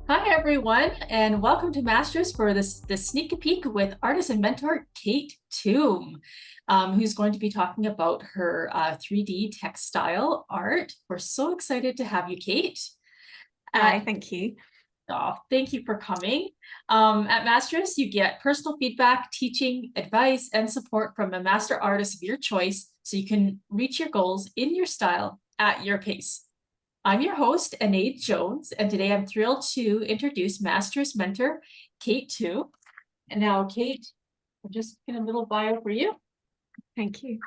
Hi everyone, and welcome to Mastrius for this sneak peek with artist and mentor Kate Tume, who's going to be talking about her 3D textile art. We're so excited to have you, Kate. Hi, thank you. Thank you for coming. At Mastrius, you get personal feedback, teaching, advice, and support from a master artist of your choice so you can reach your goals in your style at your pace. I'm your host, Anaid Jones, and today I'm thrilled to introduce Master's mentor, Kate Tume. And now, Kate, I'm just gonna a little bio for you. Thank you.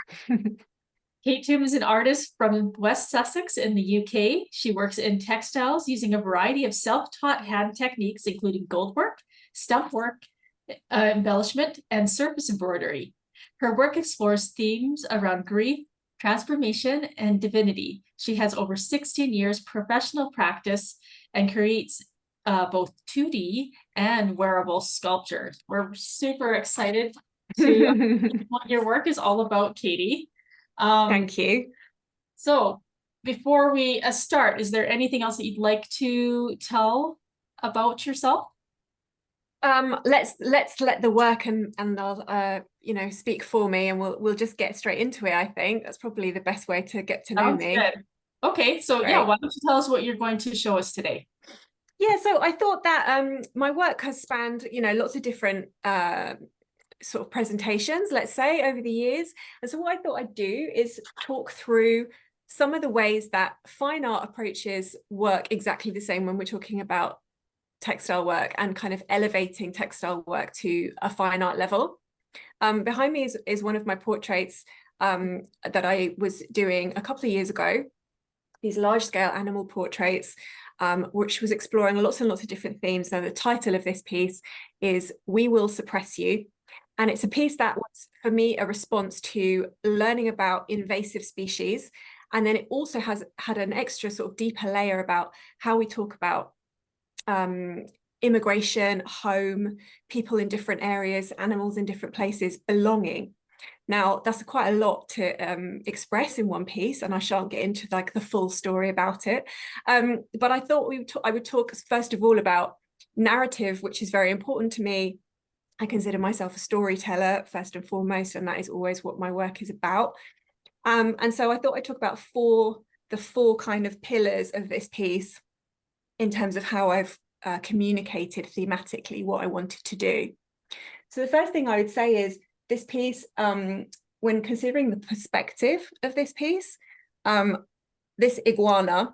Kate Tume is an artist from West Sussex in the UK. She works in textiles using a variety of self-taught hand techniques, including gold work, stump work, embellishment, and surface embroidery. Her work explores themes around grief, transformation, and divinity. She has over 16 years professional practice and creates both 2D and wearable sculpture. We're super excited to what your work is all about, Katie. Thank you. So before we start, is there anything else that you'd like to tell about yourself? Let's let the work and they'll speak for me, and we'll just get straight into it. I think that's probably the best way to get to know Sounds me. good. Okay, so yeah, why don't you tell us what you're going to show us today? Yeah, so I thought that my work has spanned, lots of different sort of presentations, let's say, over the years. And so what I thought I'd do is talk through some of the ways that fine art approaches work exactly the same when we're talking about textile work and kind of elevating textile work to a fine art level. Behind me is one of my portraits that I was doing a couple of years ago, these large scale animal portraits, which was exploring lots and lots of different themes. Now, the title of this piece is "We Will Suppress You." And it's a piece that was, for me, a response to learning about invasive species. And then it also has had an extra sort of deeper layer about how we talk about immigration, home, people in different areas, animals in different places, belonging. Now, that's quite a lot to express in one piece, and I shan't get into like the full story about it. But I thought I would talk first of all about narrative, which is very important to me. I consider myself a storyteller first and foremost, and that is always what my work is about. And so I thought I'd talk about the four kind of pillars of this piece in terms of how I've communicated thematically what I wanted to do. So the first thing I would say is this piece, when considering the perspective of this piece, this iguana,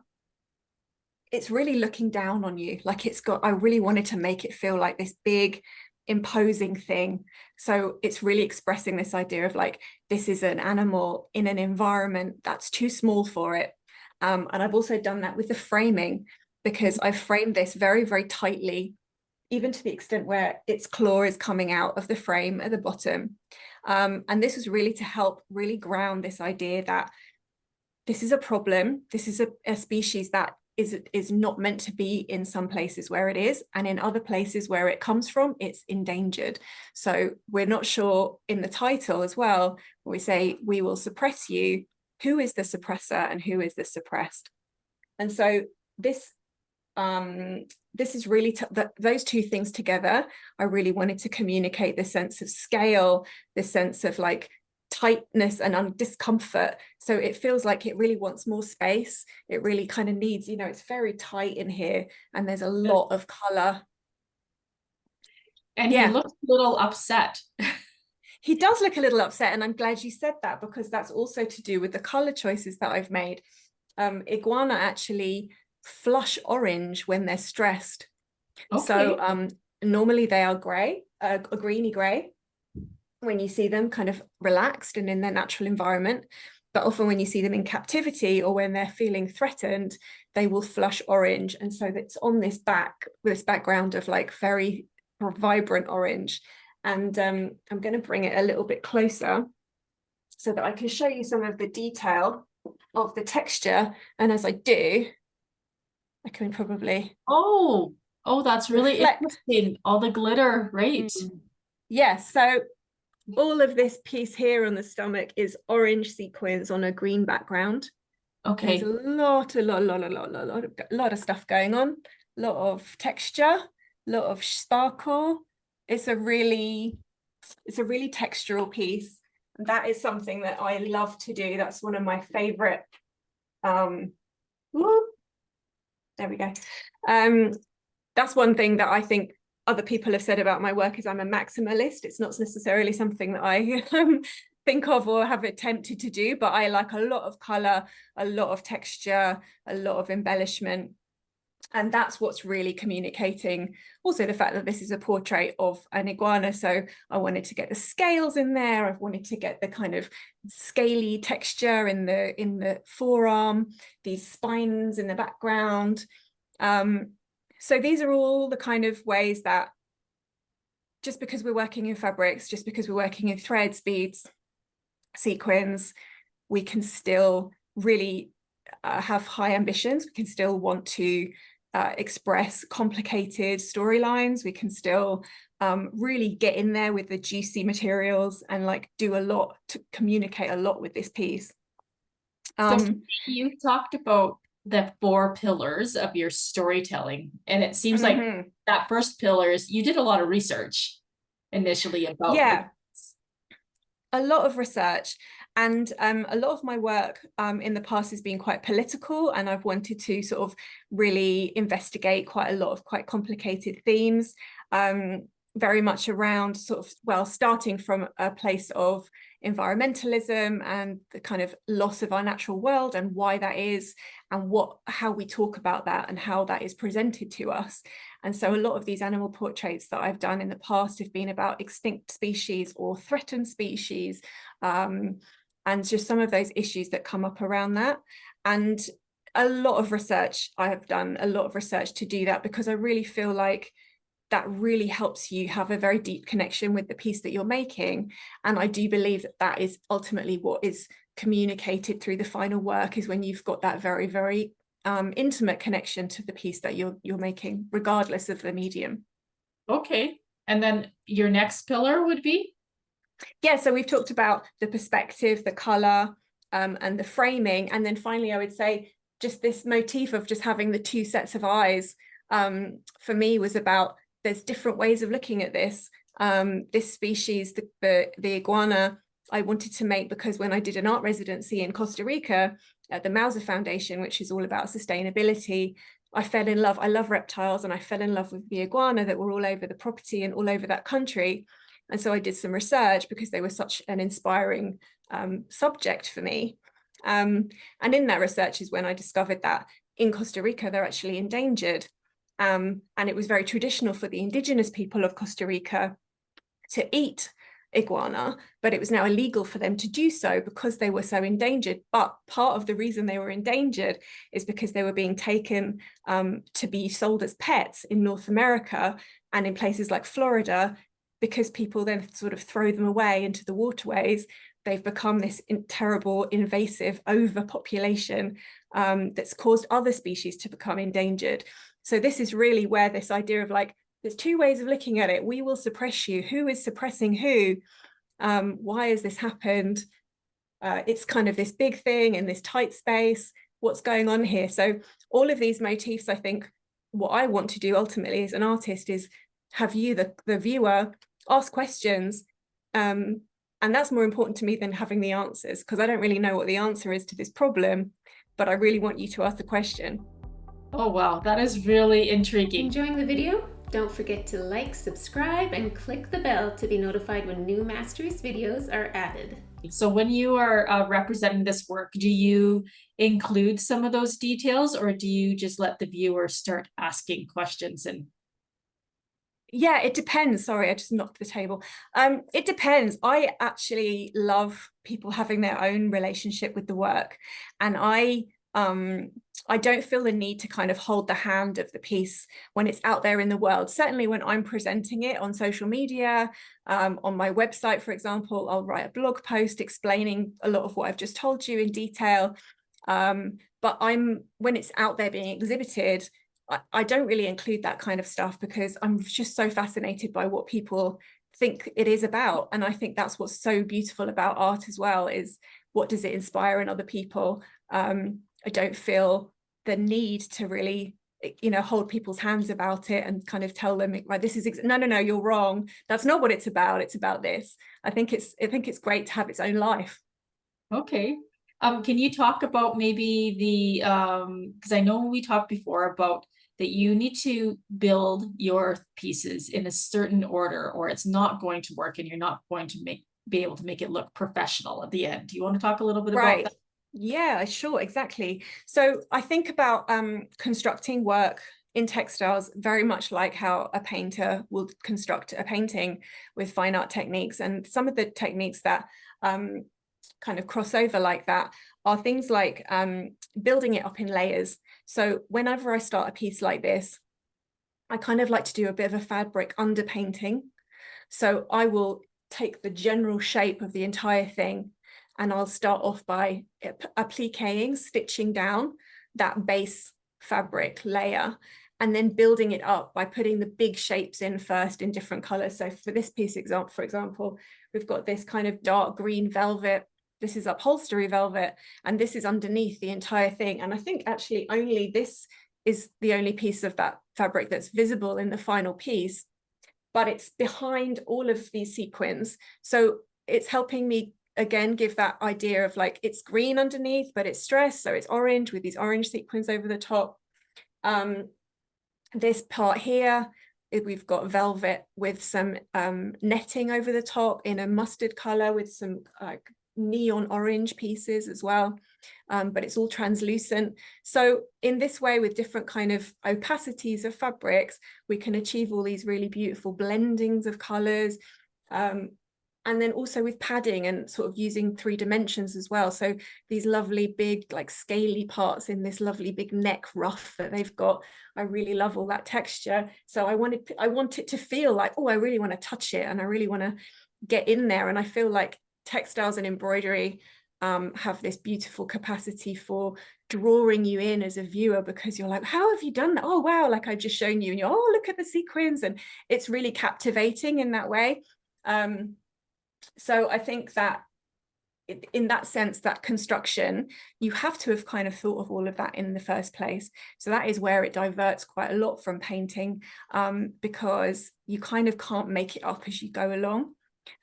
it's really looking down on you. Like I really wanted to make it feel like this big, imposing thing. So it's really expressing this idea of like, this is an animal in an environment that's too small for it. And I've also done that with the framing, because I've framed this very, very tightly, even to the extent where its claw is coming out of the frame at the bottom. And this was really to help really ground this idea that this is a problem. This is a species that is not meant to be in some places where it is, and in other places where it comes from, it's endangered. So we're not sure in the title as well, when we say "we will suppress you," who is the suppressor and who is the suppressed? And so this is really those two things together. I really wanted to communicate the sense of scale, the sense of like tightness and discomfort. So it feels like it really wants more space. It really kind of needs, it's very tight in here, and there's a lot of color. And he looks a little upset. He does look a little upset, and I'm glad you said that, because that's also to do with the color choices that I've made. Iguana actually flush orange when they're stressed. Okay. So normally they are gray, a greeny gray, when you see them kind of relaxed and in their natural environment. But often when you see them in captivity or when they're feeling threatened, they will flush orange. And so it's on this background of like very vibrant orange. And I'm going to bring it a little bit closer so that I can show you some of the detail of the texture. And as I do, I can probably that's really interesting. All the glitter, right? Yes. So all of this piece here on the stomach is orange sequins on a green background. Okay. There's a lot of stuff going on. a lot of texture, a lot of sparkle. It's a really textural piece. And that is something that I love to do. That's one of my favorite. There we go. That's one thing that I think other people have said about my work is I'm a maximalist. It's not necessarily something that I think of or have attempted to do, but I like a lot of color, a lot of texture, a lot of embellishment. And that's what's really communicating. Also the fact that this is a portrait of an iguana. So I wanted to get the scales in there. I've wanted to get the kind of scaly texture in the forearm, these spines in the background. So these are all the kind of ways that just because we're working in fabrics, just because we're working in threads, beads, sequins, we can still really have high ambitions. We can still want to express complicated storylines. We can still really get in there with the juicy materials and like do a lot to communicate a lot with this piece. So you talked about the 4 pillars of your storytelling, and it seems like that first pillar is you did a lot of research initially about a lot of research. And a lot of my work in the past has been quite political, and I've wanted to sort of really investigate quite a lot of quite complicated themes, very much around sort of, well, starting from a place of environmentalism and the kind of loss of our natural world and why that is, and how we talk about that and how that is presented to us. And so a lot of these animal portraits that I've done in the past have been about extinct species or threatened species, and just some of those issues that come up around that. And a lot of research, I have done a lot of research to do that, because I really feel like that really helps you have a very deep connection with the piece that you're making. And I do believe that that is ultimately what is communicated through the final work, is when you've got that very, very intimate connection to the piece that you're making, regardless of the medium. Okay. And then your next pillar would be? Yeah, so we've talked about the perspective, the color, and the framing. And then finally, I would say just this motif of just having the 2 sets of eyes, for me was about, there's different ways of looking at this. This species, the iguana, I wanted to make because when I did an art residency in Costa Rica at the Mauser Foundation, which is all about sustainability, I fell in love. I love reptiles, and I fell in love with the iguana that were all over the property and all over that country. And so I did some research because they were such an inspiring subject for me. And in that research is when I discovered that in Costa Rica, they're actually endangered. And it was very traditional for the indigenous people of Costa Rica to eat iguana, but it was now illegal for them to do so because they were so endangered. But part of the reason they were endangered is because they were being taken to be sold as pets in North America and in places like Florida, because people then sort of throw them away into the waterways. They've become this terrible, invasive overpopulation that's caused other species to become endangered. So this is really where this idea of like, there's 2 ways of looking at it. We will suppress you. Who is suppressing who? Why has this happened? It's kind of this big thing in this tight space. What's going on here? So all of these motifs, I think what I want to do ultimately as an artist is have you, the viewer, ask questions. And that's more important to me than having the answers, because I don't really know what the answer is to this problem, but I really want you to ask the question. Oh, wow. That is really intriguing. Enjoying the video? Don't forget to like, subscribe, and click the bell to be notified when new Mastrius videos are added. So when you are representing this work, do you include some of those details, or do you just let the viewer start asking questions? And yeah, it depends. Sorry, I just knocked the table. It depends. I actually love people having their own relationship with the work, and I don't feel the need to kind of hold the hand of the piece when it's out there in the world. Certainly when I'm presenting it on social media, on my website, for example, I'll write a blog post explaining a lot of what I've just told you in detail. But when it's out there being exhibited, I don't really include that kind of stuff, because I'm just so fascinated by what people think it is about. And I think that's what's so beautiful about art as well, is what does it inspire in other people? I don't feel the need to really you know, hold people's hands about it and kind of tell them, right, this is no, you're wrong. That's not what it's about. It's about this. I think it's great to have its own life. Okay. Can you talk about maybe the because I know we talked before about that you need to build your pieces in a certain order or it's not going to work and you're not going to be able to make it look professional at the end. Do you want to talk a little bit about that? Yeah, sure, exactly. So I think about constructing work in textiles very much like how a painter will construct a painting with fine art techniques. And some of the techniques that kind of cross over like that are things like building it up in layers. So whenever I start a piece like this, I kind of like to do a bit of a fabric underpainting. So I will take the general shape of the entire thing and I'll start off by appliquing, stitching down that base fabric layer and then building it up by putting the big shapes in first in different colors. So for this piece, for example, we've got this kind of dark green velvet. This is upholstery velvet, and this is underneath the entire thing. And I think actually only this is the only piece of that fabric that's visible in the final piece, but it's behind all of these sequins. So it's helping me again give that idea of like it's green underneath, but it's stressed, so it's orange with these orange sequins over the top. This part here, we've got velvet with some netting over the top in a mustard color with some like neon orange pieces as well, but it's all translucent. So in this way, with different kind of opacities of fabrics, we can achieve all these really beautiful blendings of colors. And then also with padding and sort of using 3 dimensions as well. So these lovely big like scaly parts in this lovely big neck ruff that they've got. I really love all that texture. So I want it to feel like, oh, I really want to touch it and I really want to get in there. And I feel like textiles and embroidery have this beautiful capacity for drawing you in as a viewer, because you're like, how have you done that? Oh, wow, like I've just shown you and you're, oh, look at the sequins. And it's really captivating in that way. So I think that in that sense, that construction, you have to have kind of thought of all of that in the first place. So that is where it diverts quite a lot from painting, because you kind of can't make it up as you go along.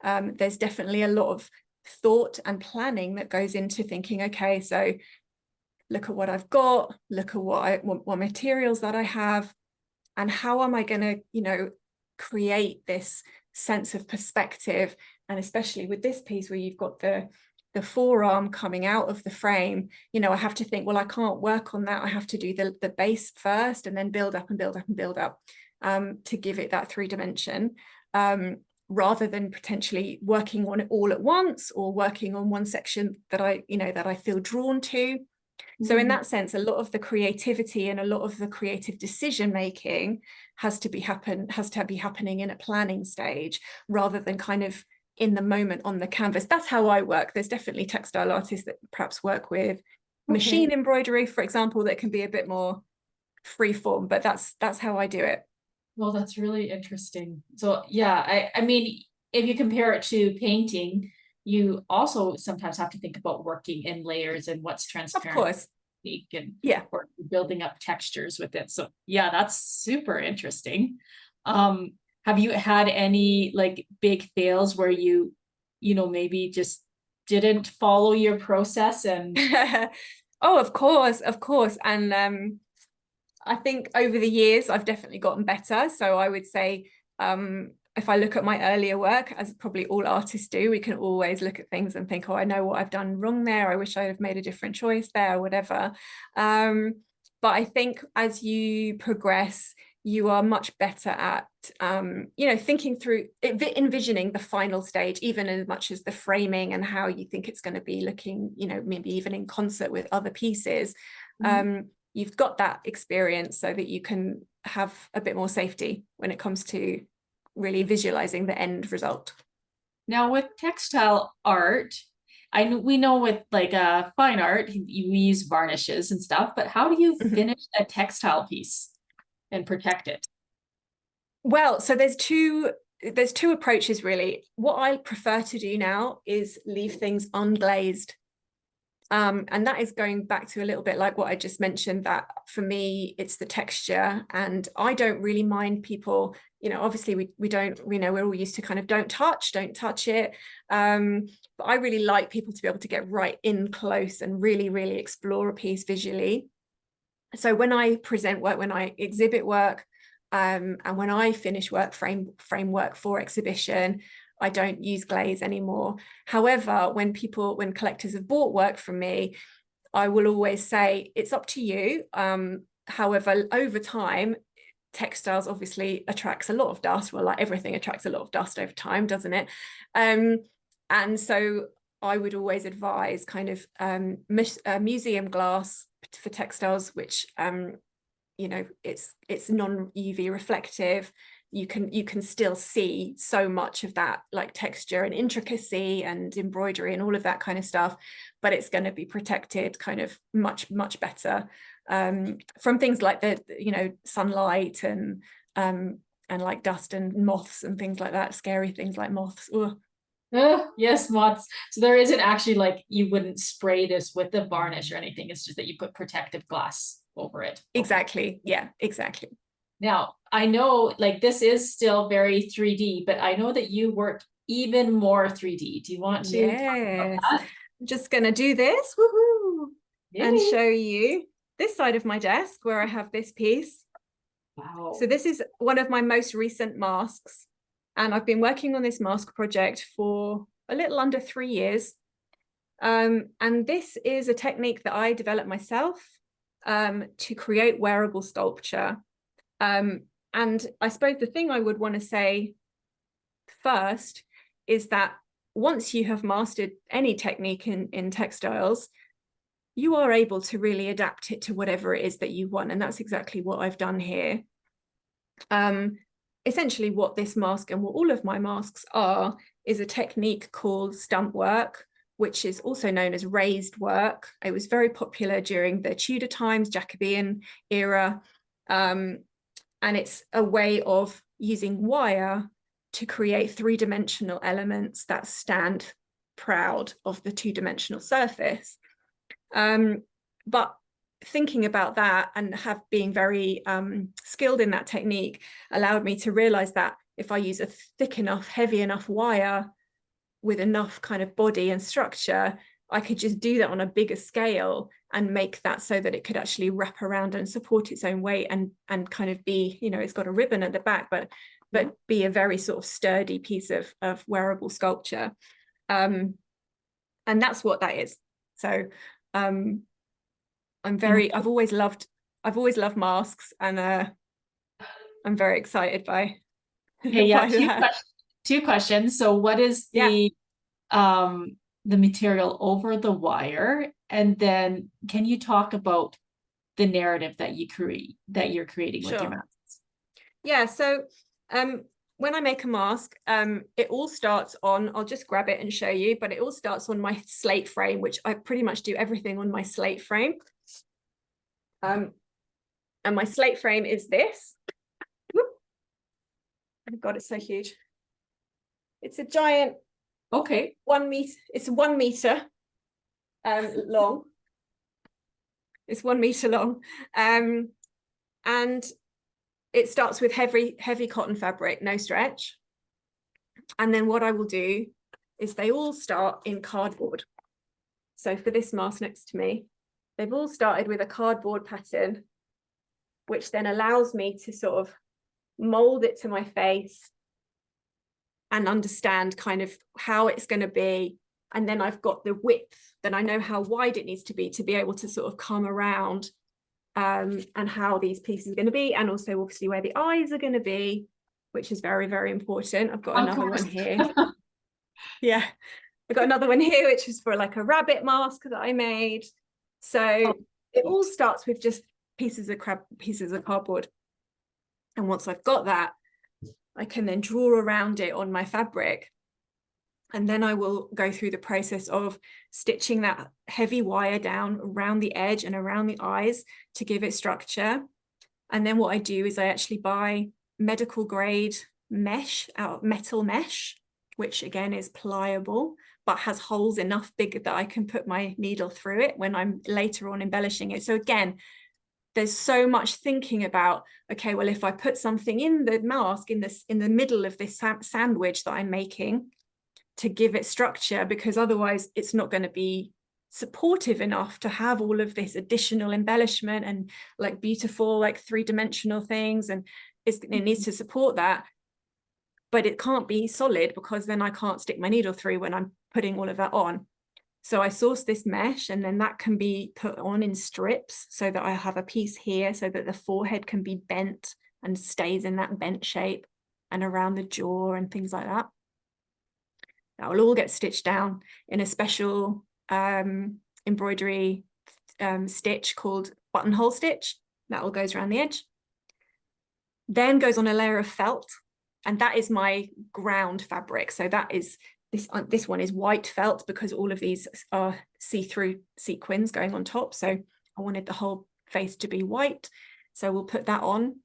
There's definitely a lot of thought and planning that goes into thinking, okay, so look at what I've got, look at what materials that I have, and how am I going to, you know, create this sense of perspective. And especially with this piece where you've got the forearm coming out of the frame, you know, I have to think, well, I can't work on that. I have to do the base first and then build up and build up and build up to give it that 3 dimension, rather than potentially working on it all at once or working on one section that I feel drawn to. So in that sense, a lot of the creativity and a lot of the creative decision making has to be happening in a planning stage rather than kind of in the moment on the canvas. That's how I work. There's definitely textile artists that perhaps work with machine embroidery, for example, that can be a bit more free form, but that's how I do it. Well, that's really interesting. So yeah, I mean, if you compare it to painting, you also sometimes have to think about working in layers and what's transparent. Of course. And yeah, or building up textures with it. So yeah, that's super interesting. Have you had any like big fails where you know, maybe just didn't follow your process and oh, of course. And I think over the years I've definitely gotten better. So I would say if I look at my earlier work, as probably all artists do, we can always look at things and think, oh, I know what I've done wrong there. I wish I had made a different choice there, or whatever. But I think as you progress, you are much better at, you know, thinking through, envisioning the final stage, even as much as the framing and how you think it's going to be looking, you know, maybe even in concert with other pieces. You've got that experience so that you can have a bit more safety when it comes to really visualizing the end result. Now with textile art, we know with like fine art, we use varnishes and stuff, but how do you finish a textile piece and protect it? Well, so there's two approaches really. What I prefer to do now is leave things unglazed. And that is going back to a little bit like what I just mentioned, that for me, it's the texture. And I don't really mind people, you know, obviously we don't, you know, we're all used to kind of don't touch it. But I really like people to be able to get right in close and really, really explore a piece visually. So when I present work, when I exhibit work, and when I finish work, framework for exhibition, I don't use glaze anymore. However, when collectors have bought work from me, I will always say it's up to you. However, over time, textiles obviously attracts a lot of dust. Well, like everything attracts a lot of dust over time, doesn't it? And so I would always advise kind of museum glass for textiles, which you know, it's non-UV reflective. You can still see so much of that, like texture and intricacy and embroidery and all of that kind of stuff, but it's going to be protected kind of much better from things like the, you know, sunlight and like dust and moths and things like that, scary things like moths. Yes, moths. So there isn't actually, like, you wouldn't spray this with the varnish or anything. It's just that you put protective glass over it. Exactly. Yeah, exactly. Now, I know, like, this is still very 3D, but I know that you work even more 3D. Do you want to talk about that? I'm just going to do this, woohoo, and Yay. show you this side of my desk where I have this piece. Wow. So this is one of my most recent masks, and I've been working on this mask project for a little under 3 years. And this is a technique that I developed myself to create wearable sculpture. And I suppose the thing I would want to say first is that once you have mastered any technique in textiles, you are able to really adapt it to whatever it is that you want. And that's exactly what I've done here. Essentially what this mask and what all of my masks are is a technique called stump work, which is also known as raised work. It was very popular during the Tudor times, Jacobean era. And it's a way of using wire to create three-dimensional elements that stand proud of the two-dimensional surface. But thinking about that and being very skilled in that technique allowed me to realize that if I use a thick enough, heavy enough wire with enough kind of body and structure, I could just do that on a bigger scale and make that so that it could actually wrap around and support its own weight and kind of be, you know, it's got a ribbon at the back, but be a very sort of sturdy piece of wearable sculpture. And that's what that is. So I've always loved masks, and I'm very excited by Okay, yeah, by two questions. So what is the material over the wire? And then can you talk about the narrative that you're creating with your masks? Yeah, so when I make a mask, it all starts on, I'll just grab it and show you, but it all starts on my slate frame, which I pretty much do everything on my slate frame. And my slate frame is this. Whoop. Oh God, it's so huge. It's a giant, 1 meter, it's 1 meter long. It's 1 meter long. And it starts with heavy cotton fabric, no stretch. And then what I will do is they all start in cardboard. So for this mask next to me, they've all started with a cardboard pattern, which then allows me to sort of mold it to my face and understand kind of how it's going to be. And then I've got the width, then I know how wide it needs to be able to sort of come around and how these pieces are going to be, and also obviously where the eyes are going to be, which is very, very important. I've got another one here. Yeah, I've got another one here, which is for like a rabbit mask that I made. So it all starts with just pieces of cardboard. And once I've got that, I can then draw around it on my fabric. And then I will go through the process of stitching that heavy wire down around the edge and around the eyes to give it structure. And then what I do is I actually buy medical grade mesh, metal mesh, which again is pliable, but has holes enough big that I can put my needle through it when I'm later on embellishing it. So again, there's so much thinking about, okay, well, if I put something in the mask in the middle of this sandwich that I'm making to give it structure, because otherwise it's not going to be supportive enough to have all of this additional embellishment and like beautiful, like three-dimensional things, and it needs to support that, but it can't be solid because then I can't stick my needle through when I'm putting all of that on. So I source this mesh, and then that can be put on in strips so that I have a piece here so that the forehead can be bent and stays in that bent shape, and around the jaw and things like that. That will all get stitched down in a special embroidery stitch called buttonhole stitch. That all goes around the edge. Then goes on a layer of felt, and that is my ground fabric. So that is this one is white felt because all of these are see-through sequins going on top. So I wanted the whole face to be white. So we'll put that on,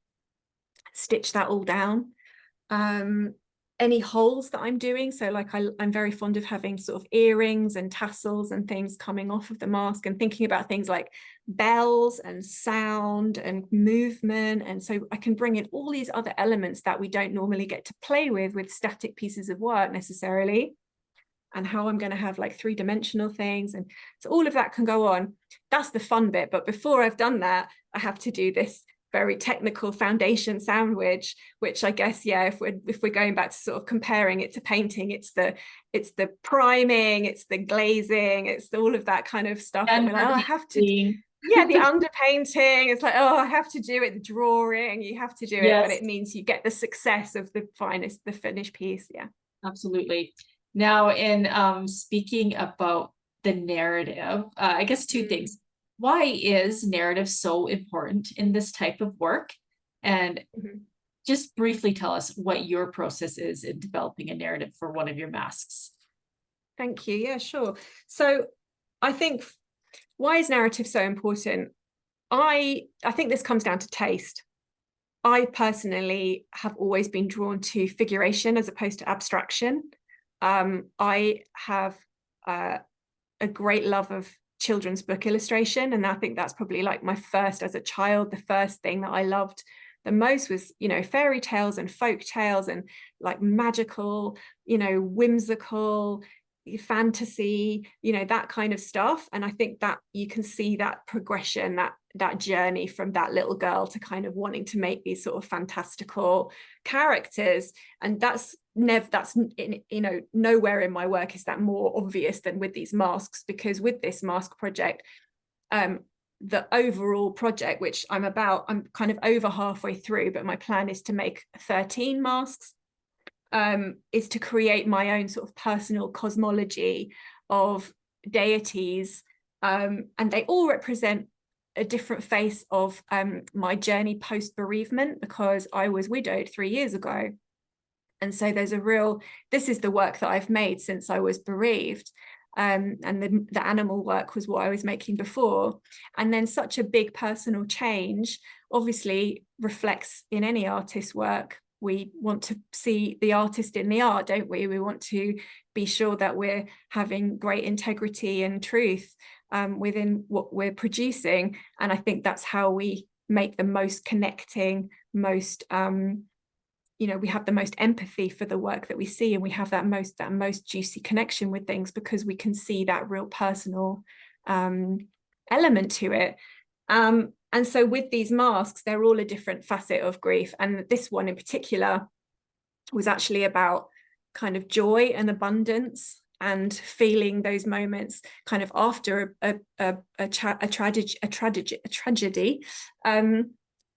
stitch that all down. Any holes that I'm doing, so like I'm very fond of having sort of earrings and tassels and things coming off of the mask, and thinking about things like bells and sound and movement. And so I can bring in all these other elements that we don't normally get to play with static pieces of work necessarily, and how I'm going to have like three-dimensional things. And so all of that can go on. That's the fun bit. But before I've done that, I have to do this very technical foundation sandwich, which I guess, yeah, if we're going back to sort of comparing it to painting, it's the priming, it's the glazing, it's all of that kind of stuff. And like, oh, I have to, yeah, the underpainting. It's like, oh, I have to do it. The drawing, you have to do it, but it means you get the success of the finished piece. Yeah, absolutely. Now, in speaking about the narrative, I guess two things. Why is narrative so important in this type of work? And just briefly tell us what your process is in developing a narrative for one of your masks. Thank you. Yeah, sure. So I think, why is narrative so important? I think this comes down to taste. I personally have always been drawn to figuration as opposed to abstraction. I have a great love of children's book illustration, and I think that's probably like my first, as a child, the first thing that I loved the most was, you know, fairy tales and folk tales and like magical, you know, whimsical fantasy, you know, that kind of stuff. And I think that you can see that progression, that journey from that little girl to kind of wanting to make these sort of fantastical characters. And that's you know, nowhere in my work is that more obvious than with these masks, because with this mask project, the overall project, which I'm kind of over halfway through, but my plan is to make 13 masks, is to create my own sort of personal cosmology of deities, and they all represent a different face of my journey post bereavement, because I was widowed 3 years ago. And so there's this is the work that I've made since I was bereaved. And the animal work was what I was making before. And then such a big personal change obviously reflects in any artist's work. We want to see the artist in the art, don't we? We want to be sure that we're having great integrity and truth within what we're producing. And I think that's how we make the most connecting, most you know, we have the most empathy for the work that we see, and we have that most juicy connection with things, because we can see that real personal element to it. And so with these masks, they're all a different facet of grief. And this one in particular was actually about kind of joy and abundance, and feeling those moments kind of after a tragedy,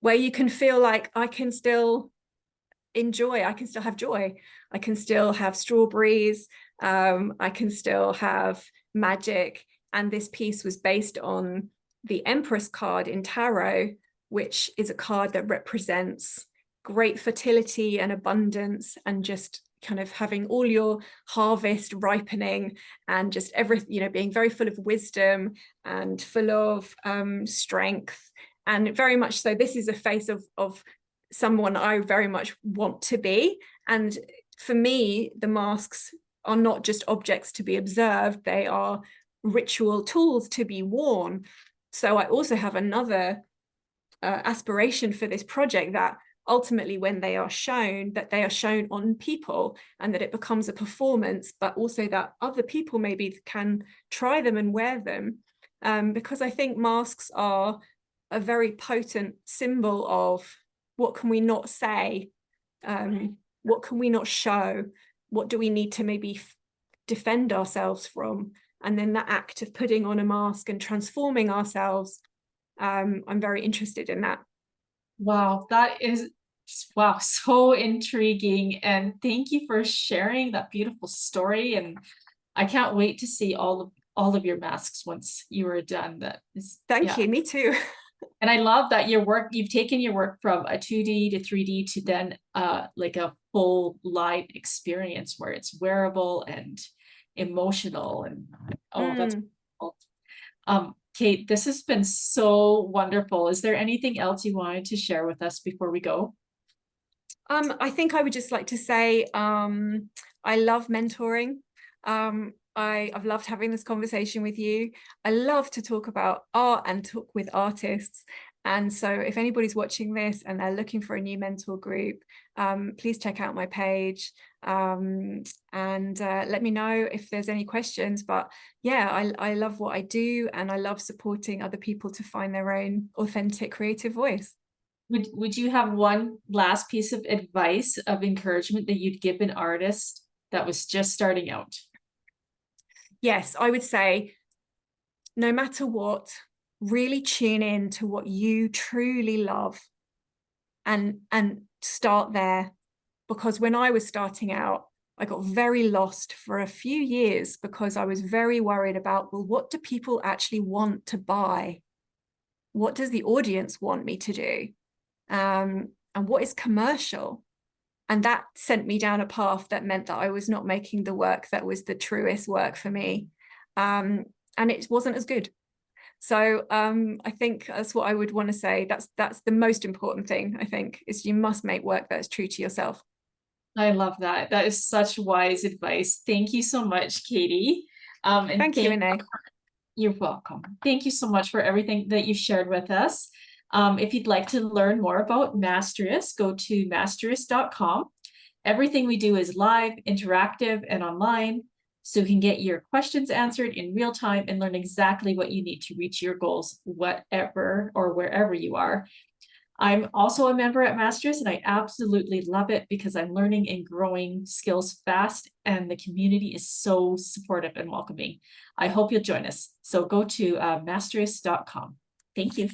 where you can feel like I can still enjoy, I can still have joy, I can still have strawberries, I can still have magic. And this piece was based on the Empress card in tarot, which is a card that represents great fertility and abundance, and just kind of having all your harvest ripening, and just everything, you know, being very full of wisdom and full of strength. And very much so, this is a face of someone I very much want to be. And for me, the masks are not just objects to be observed, they are ritual tools to be worn. So I also have another aspiration for this project, that ultimately when they are shown, that they are shown on people and that it becomes a performance, but also that other people maybe can try them and wear them. Because I think masks are a very potent symbol of what can we not say, what can we not show, what do we need to maybe defend ourselves from, and then that act of putting on a mask and transforming ourselves, I'm very interested in that. Wow, that is, wow, so intriguing. And thank you for sharing that beautiful story. And I can't wait to see all of your masks once you are done. That is, Thank you, me too. And I love that your work, you've taken your work from a 2D to 3D to then like a full live experience where it's wearable and emotional. And oh, that's cool. Kate, this has been so wonderful. Is there anything else you wanted to share with us before we go? I think I would just like to say I love mentoring. I've loved having this conversation with you. I love to talk about art and talk with artists. And so if anybody's watching this and they're looking for a new mentor group, please check out my page and let me know if there's any questions. But yeah, I love what I do, and I love supporting other people to find their own authentic creative voice. Would you have one last piece of advice of encouragement that you'd give an artist that was just starting out? Yes, I would say, no matter what, really tune in to what you truly love and start there. Because when I was starting out, I got very lost for a few years because I was very worried about, well, what do people actually want to buy? What does the audience want me to do? And what is commercial? And that sent me down a path that meant that I was not making the work that was the truest work for me. And it wasn't as good. So I think that's what I would want to say. That's the most important thing, I think, is you must make work that's true to yourself. I love that. That is such wise advice. Thank you so much, Katie. And Thank you, Renee. You're welcome. Thank you so much for everything that you shared with us. If you'd like to learn more about Mastrius, go to mastrius.com. Everything we do is live, interactive, and online, so you can get your questions answered in real time and learn exactly what you need to reach your goals, whatever or wherever you are. I'm also a member at Mastrius, and I absolutely love it because I'm learning and growing skills fast, and the community is so supportive and welcoming. I hope you'll join us. So go to mastrius.com. Thank you.